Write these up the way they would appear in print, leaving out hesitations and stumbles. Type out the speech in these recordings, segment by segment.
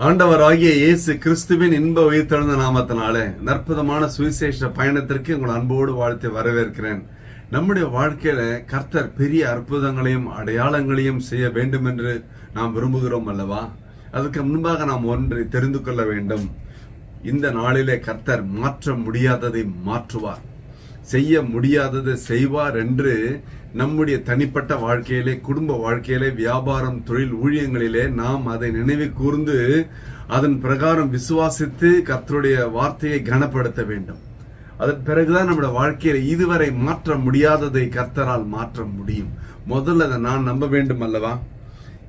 ஆண்டவராகிய இயேசு கிறிஸ்துவின் இன்ப உயிர்த்தெழுந்த நாமத்தினாலே நற்புதமான சுவிசேஷ பயணத்திற்கு உங்கள் அன்போடு வாழ்த்து வரவேற்கிறேன். நம்முடைய வாழ்க்கையில கர்த்தர் பெரிய அற்புதங்களையும் அடையாளங்களையும் செய்ய வேண்டும் என்று நாம் விரும்புகிறோம் அல்லவா? அதற்கு முன்பாக நாம் ஒன்றை தெரிந்து கொள்ள வேண்டும். இந்த நாளிலே கர்த்தர் மாற்ற முடியாததை மாற்றுவார், செய்ய பிரயாததை செய்வார் என்று நம்முடைய தனிப்பட்ட வாழ்க்கையிலே, குடும்ப வாழ்க்கையிலே, வியாபாரம், தொழில், ஊழியங்களிலே நாம் அதை நினைவு கூர்ந்து அதன் பிரகாரம் விசுவாசித்து கர்த்தருடைய வார்த்தையை கனப்படுத்த வேண்டும். அதன் பிறகுதான் நம்முடைய வாழ்க்கையில இதுவரை மாற்ற முடியாததை கர்த்தரால் மாற்ற முடியும். முதல்ல அதை நான் நம்ப வேண்டும் அல்லவா?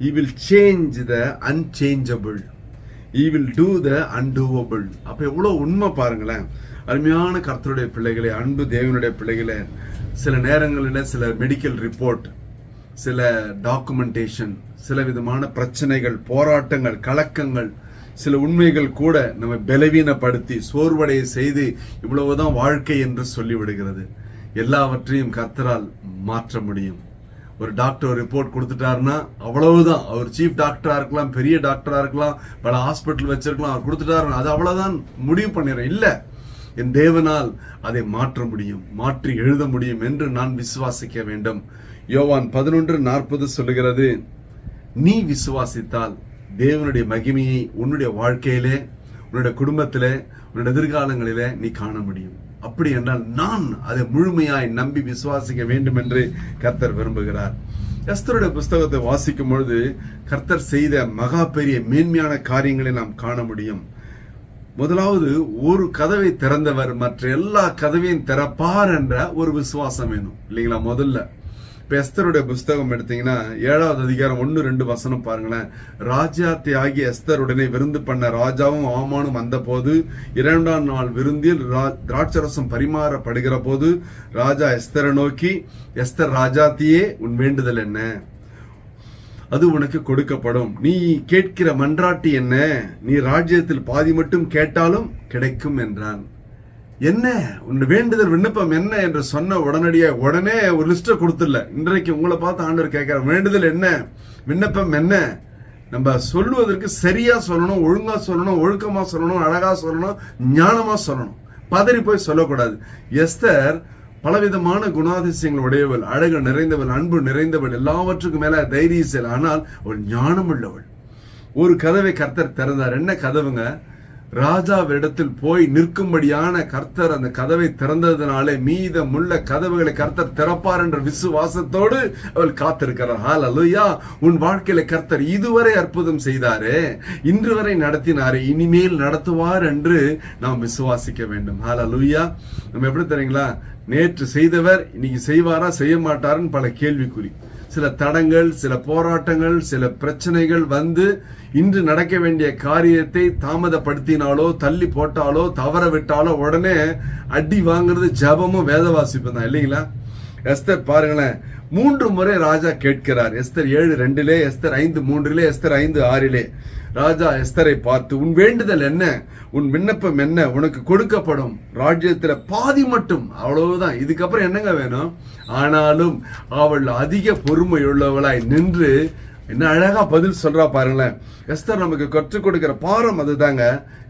He will change the unchangeable. He will do the undoable. அப்ப எவ்வளவு உண்மை பாருங்களேன். அருமையான கர்த்தருடைய பிள்ளைகளே, அன்பு தேவனுடைய பிள்ளைகளே, சில நேரங்களில் சில மெடிக்கல் ரிப்போர்ட், சில டாக்குமெண்டேஷன், சில விதமான பிரச்சனைகள், போராட்டங்கள், கலக்கங்கள், சில உண்மைகள் கூட நம்ம பலவீனப்படுத்தி சோர்வடைய செய்து இவ்வளவுதான் வாழ்க்கை என்று சொல்லிவிடுகிறது. எல்லாவற்றையும் கர்த்தரால் மாற்ற முடியும். ஒரு டாக்டர் ரிப்போர்ட் கொடுத்துட்டாருன்னா அவ்வளவுதான். அவர் சீஃப் டாக்டரா இருக்கலாம், பெரிய டாக்டரா இருக்கலாம், பல ஹாஸ்பிட்டல் வச்சிருக்கலாம், அவர் கொடுத்துட்டாரு, அது அவ்வளவுதான் முடிவு பண்ணிடுறேன். இல்ல, என் தேவனால் அதை மாற்ற முடியும், மாற்றி எழுத முடியும் என்று நான் விசுவாசிக்க வேண்டும். யோவான் 11:40 சொல்லுகிறது, நீ விசுவாசித்தால் தேவனுடைய மகிமையை உன்னுடைய வாழ்க்கையிலே, உன்னுடைய குடும்பத்திலே, உன்னுடைய எதிர்காலங்களிலே நீ காண முடியும். அப்படி என்றால் நான் அதை முழுமையாய் நம்பி விசுவாசிக்க வேண்டும் என்று கர்த்தர் விரும்புகிறார். எஸ்தருடைய புஸ்தகத்தை வாசிக்கும் பொழுது கர்த்தர் செய்த மகா பெரிய மேன்மையான காரியங்களை நாம் காண முடியும். முதலாவது, ஒரு கதவை திறந்தவர் மற்ற எல்லா கதவையும் திறப்பார் என்ற ஒரு விசுவாசம் வேணும் இல்லைங்களா? முதல்ல இப்ப எஸ்தருடைய புஸ்தகம் எடுத்தீங்கன்னா 7வது அதிகாரம் 1-2 வசனம் பாருங்களேன். ராஜாத்தி ஆகிய எஸ்தருடனே விருந்து பண்ண ராஜாவும் ஆமானும் வந்த போது 2ஆம் நாள் விருந்தில் திராட்சரசம் பரிமாறப்படுகிற போது ராஜா எஸ்தரை நோக்கி, எஸ்தர் ராஜாத்தியே, உன் வேண்டுதல் என்ன? அது உனக்கு கொடுக்கப்படும். நீ கேட்கிற மன்றாட்டி என்ன? நீ ராஜ்யத்தில் பாதி மட்டும் கேட்டாலும் கிடைக்கும் என்றான். என்ன உன் வேண்டுதல், விண்ணப்பம் என்ன என்று சொன்ன உடனே ஒரு லிஸ்ட கொடுத்துடல. இன்றைக்கு உங்களை பார்த்து ஆண்டவர் கேட்கிற வேண்டுதல் என்ன, விண்ணப்பம் என்ன? நம்ம சொல்லுவதற்கு சரியா சொல்லணும், ஒழுங்கா சொல்லணும், ஒழுக்கமா சொல்லணும், அழகா சொல்லணும், ஞானமா சொல்லணும். பதறி போய் சொல்லக்கூடாது. எஸ்தர் பலவிதமான குணாதிசயங்கள் உடையவள், அழகு நிறைந்தவள், அன்பு நிறைந்தவள், எல்லாவற்றுக்கும் மேல தைரியசல். ஆனால் அவள் ஞானம் உள்ளவள். ஒரு கதவை கர்த்தர் திறந்தார். என்ன கதவுங்க? ராஜாவிடத்தில் போய் நிற்கும்படியான கர்த்தர் அந்த கதவை திறந்ததுனாலே மீதமுள்ள கதவுகளை கர்த்தர் திறப்பார் என்ற விசுவாசத்தோடு அவள் காத்திருக்கிறார். ஹல்லேலூயா! உன் வாழ்க்கையில கர்த்தர் இதுவரை அற்புதம் செய்தாரே, இன்று வரை நடத்தினாரே, இனிமேல் நடத்துவார் என்று நாம் விசுவாசிக்க வேண்டும். ஹல்லேலூயா! நம்ம எப்படி தெரியுங்களா? நேற்று செய்தவர் இன்னைக்கு செய்வாரா செய்ய மாட்டாருன்னு பல கேள்விக்குறி, சில தடங்கள், சில போராட்டங்கள், சில பிரச்சனைகள் வந்து இன்று நடக்க வேண்டிய காரியத்தை தாமதப்படுத்தினாலோ, தள்ளி போட்டாலோ, தவற விட்டாலோ உடனே அடி வாங்குறது ஜபமும் வேத வாசிப்பும் தான் இல்லைங்களா? எஸ்தர் பாருங்களேன், 3 முறை ராஜா கேட்கிறார். Esther 7:2, Esther 5:3, Esther 5:6. ராஜா எஸ்தரை பார்த்து, உன் வேண்டுதல் என்ன, உன் விண்ணப்பம் என்ன, உனக்கு கொடுக்கப்படும். ராஜ்யத்துல பாதி மட்டும், அவ்வளவுதான், இதுக்கப்புறம் என்னங்க வேணும்? ஆனாலும் அவள் அதிக பொறுமையுள்ளவளாய் நின்று என்ன அழகா பதில் சொல்றா பாருங்களேன். எஸ்தர் நமக்கு கற்றுக் கொடுக்கிற பாரம் அதுதாங்க.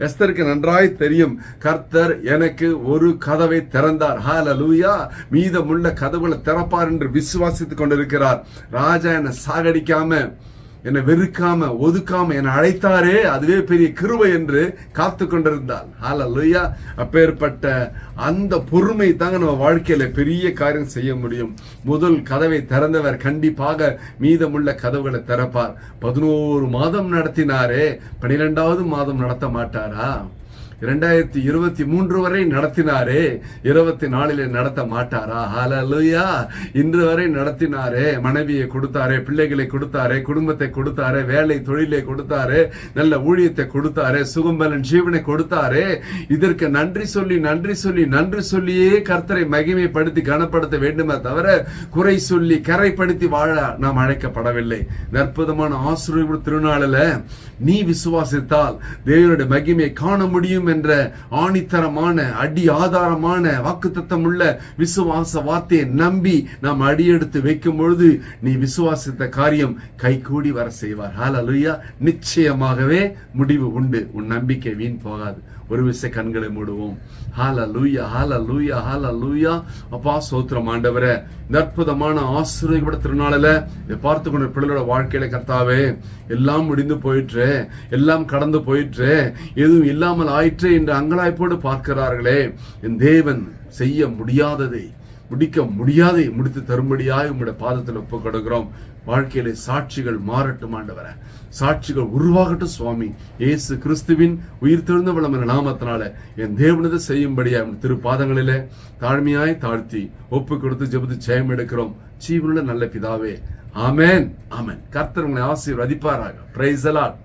எஸ்தருக்கு நன்றாய் தெரியும், கர்த்தர் எனக்கு ஒரு கதவை திறந்தார். ஹல்லேலூயா! மீதமுள்ள கதவுகளை திறப்பார் என்று விசுவாசித்துக் கொண்டிருக்கிறார். ராஜா என்னை சாகடிக்காம, என்னை வெறுக்காம, ஒதுக்காம என்னை அழைத்தாரே, அதுவே பெரிய கிருபை என்று காத்து கொண்டிருந்தாள். ஹல்லேலூயா! அப்பேற்பட்ட அந்த பொறுமை தாங்க நம்ம வாழ்க்கையில பெரிய காரியம் செய்ய முடியும். முதல் கதவை திறந்தவர் கண்டிப்பாக மீதமுள்ள கதவுகளை திறப்பார். 11 மாதம் நடத்தினாரே, 12வது மாதம் நடத்த மாட்டாரா? 2023 வரை நடத்தினாரே, 24 நடத்த மாட்டாரா? ஹல்லேலூயா! இன்று வரை நடத்தினாரே, மனைவியை கொடுத்தாரே, பிள்ளைகளை கொடுத்தாரே, குடும்பத்தை கொடுத்தாரே, வேலை தொழிலை கொடுத்தாரே, நல்ல ஊழியத்தை கொடுத்தாரே, சுகம்பலன் ஜீவனை கொடுத்தாரே. இதற்கு நன்றி சொல்லி நன்றி சொல்லி நன்றி சொல்லியே கர்த்தரை மகிமைப்படுத்தி கனப்படுத்த வேண்டுமே தவிர குறை சொல்லி கரைப்படுத்தி வாழ நாம் அழைக்கப்படவில்லை. அற்புதமான ஆசீர்வாத திருநாளில் நீ விசுவாசித்தால் தேவனுடைய மகிமையை காண முடியும் என்ற ஆணித்தரமான அடி ஆதாரமான வாக்குத்தத்தம் உள்ள விசுவாச வார்த்தையை நம்பி நாம் அடியெடுத்து வைக்கும் பொழுது நீ விசுவாசித்த காரியம் கைகூடி வர செய்வார். ஹல்லேலூயா. நிச்சயமாகவே முடிவு உண்டு. உன் நம்பிக்கை வீண் போகாது. ஒரு விசை கண்களை மூடுவோம். ஹல்லேலூயா, ஹல்லேலூயா, ஹல்லேலூயா. அப்பா ஸ்தோத்திரம் ஆண்டவரே, இந்த அற்புதமான ஆசீர்வாதப்பட்ட திருநாளில இதை பார்த்து கொண்ட பிள்ளைகளோட வாழ்க்கையில கர்த்தாவே, எல்லாம் முடிந்து போயிற்று, எல்லாம் கடந்து போயிற்று, எதுவும் இல்லாமல் ஆயிற்று என்று அங்கலாய்ப்போடு பார்க்கிறார்களே, என் தேவன் செய்ய முடியாததை முடிக்க முடியாதை முடித்து தரும்படியாய் உங்களுடைய பாதத்தில் ஒப்புக் கொடுக்கிறோம். வாழ்க்கையில சாட்சிகள் மாறட்டும் ஆண்டவரே, சாட்சிகள் உருவாகட்டும் சுவாமி. இயேசு கிறிஸ்துவின் உயிர்த்தெழுந்த வல்லமையான நாமத்தினால என் தேவனது செய்யும்படியா திருப்பாதங்களிலே தாழ்மையாய் தாழ்த்தி ஒப்பு கொடுத்து ஜெபித்து ஜெயம் எடுக்கிறோம் ஜீவனுள்ள நல்ல பிதாவே. ஆமென், ஆமென். கர்த்தர் உங்களை ஆசீர்வதிப்பாராக. Praise the Lord.